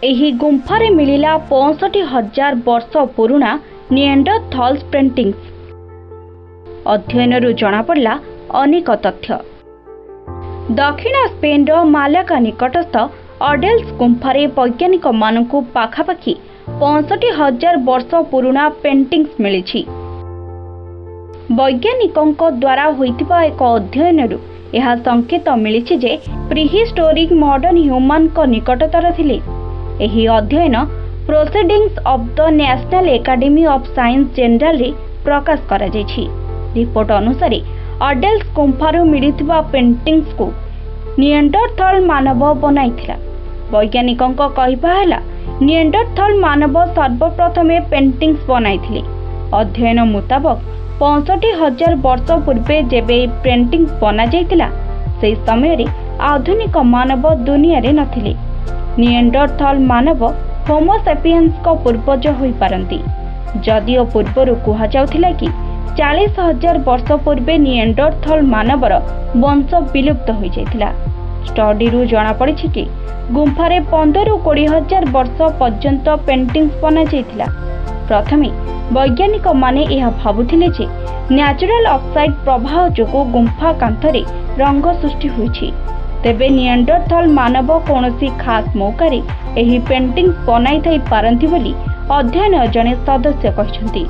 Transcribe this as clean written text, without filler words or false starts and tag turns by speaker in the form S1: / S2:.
S1: ଏହି ଗୁମ୍ଫାରେ ମିଳିଲା 65,000 ବର୍ଷ ପୁରୁଣା ନିଆଣ୍ଡରଥଲ୍ସ ପ୍ରିଣ୍ଟିଂସ୍। ଅଧ୍ୟୟନରୁ ଜଣାପଡ଼ିଲା ଅନେକ ତଥ୍ୟ। ଦକ୍ଷିଣ ସ୍ପେନ୍ର ମାଲାକା ନିକଟସ୍ଥ ଅଡେଲ୍ସ ଗୁମ୍ଫାରେ ବୈଜ୍ଞାନିକମାନଙ୍କୁ ପାଖାପାଖି 65,000 ବର୍ଷ ପୁରୁଣା ପେଣ୍ଟିଂସ୍ ମିଳିଛି। ବୈଜ୍ଞାନିକଙ୍କ ଦ୍ୱାରା ହୋଇଥିବା ଏକ ଅଧ୍ୟୟନରୁ ଏହା ସଂକେତ ମିଳିଛି ଯେ ପ୍ରିହିଷ୍ଟୋରିକ୍ ମଡର୍ଣ୍ଣ ହ୍ୟୁମାନ୍ଙ୍କ ନିକଟତର ଥିଲେ। ଏହି ଅଧ୍ୟୟନ Proceedings of the National Academy of Science ଜେନେରାଲରେ ପ୍ରକାଶ କରାଯାଇଛି। ରିପୋର୍ଟ ଅନୁସାରେ ଅଡେଲ୍ସ ଗୁମ୍ଫାରୁ ମିଳିଥିବା ପେଣ୍ଟିଂସ୍କୁ ନିଆଣ୍ଡରଥଲ୍ ମାନବ ବନାଇଥିଲା। ବୈଜ୍ଞାନିକଙ୍କ କହିବା ହେଲା, ନିଆଣ୍ଡରଥଲ୍ ମାନବ ସର୍ବପ୍ରଥମେ ପେଣ୍ଟିଂସ୍ ବନାଇଥିଲେ। ଅଧ୍ୟୟନ ମୁତାବକ 65,000 ବର୍ଷ ପୂର୍ବେ ଯେବେ ଏହି ପେଣ୍ଟିଂସ୍ ବନାଯାଇଥିଲା, ସେହି ସମୟରେ ଆଧୁନିକ ମାନବ ଦୁନିଆରେ ନଥିଲେ। ନିଆଣ୍ଡରଥଲ୍ ମାନବ ହୋମୋସାପିଏନ୍ସଙ୍କ ପୂର୍ବଜ ହୋଇପାରନ୍ତି। ଯଦିଓ ପୂର୍ବରୁ କୁହାଯାଉଥିଲା କି 40,000 ବର୍ଷ ପୂର୍ବେ ନିଆଣ୍ଡରଥଲ୍ ମାନବର ବଂଶ ବିଲୁପ୍ତ ହୋଇଯାଇଥିଲା, ଷ୍ଟଡିରୁ ଜଣାପଡ଼ିଛି କି ଗୁମ୍ଫାରେ 15-20,000 ବର୍ଷ ପର୍ଯ୍ୟନ୍ତ ପେଣ୍ଟିଂସ୍ ବନାଯାଇଥିଲା। ପ୍ରଥମେ ବୈଜ୍ଞାନିକମାନେ ଏହା ଭାବୁଥିଲେ ଯେ ନ୍ୟାଚୁରାଲ ଅକ୍ସାଇଡ୍ ପ୍ରବାହ ଯୋଗୁଁ ଗୁମ୍ଫା କାନ୍ଥରେ ରଙ୍ଗ ସୃଷ୍ଟି ହୋଇଛି। ତେବେ ନିଆଣ୍ଡରଥଲ୍ ମାନବ କୌଣସି ଖାସ୍ ମୌକାରେ ଏହି ପେଣ୍ଟିଂସ୍ ବନାଇଥାଇ ପାରନ୍ତି ବୋଲି ଅଧ୍ୟୟନ ଜଣେ ସଦସ୍ୟ କହିଛନ୍ତି।